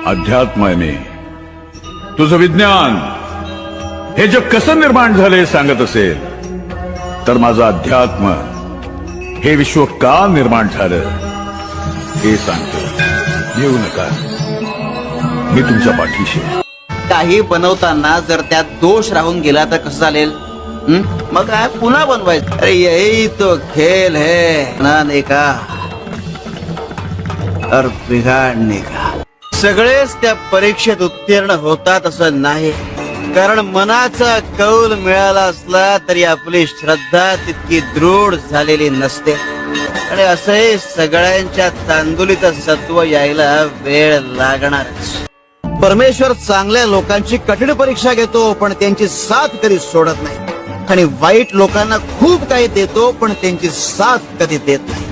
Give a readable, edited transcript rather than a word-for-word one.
अध्यात्म आहे मी. तुझं विज्ञान हे जग कसं निर्माण झालंय सांगत असेल तर माझं अध्यात्म हे विश्व का निर्माण झालं हे सांगतो. घेऊ नका, मी तुमच्या पाठीशी. काही बनवताना जर त्यात दोष राहून गेला तर कसं चालेल? मग काय पुन्हा बनवायचं? अरे यही तो खेल है, बनाने का और बिगाड़ने का. सगळेच त्या परीक्षेत उत्तीर्ण होतात असं नाही, कारण मनाचा कौल मिळाला असला तरी आपली श्रद्धा तितकी दृढ झालेली नसते. आणि असंही सगळ्यांच्या तांदुलीत सत्व यायला वेळ लागणारच. परमेश्वर चांगल्या लोकांची कठीण परीक्षा घेतो पण त्यांची साथ कधी सोडत नाही, आणि वाईट लोकांना खूप काही देतो पण त्यांची साथ कधी देत नाही.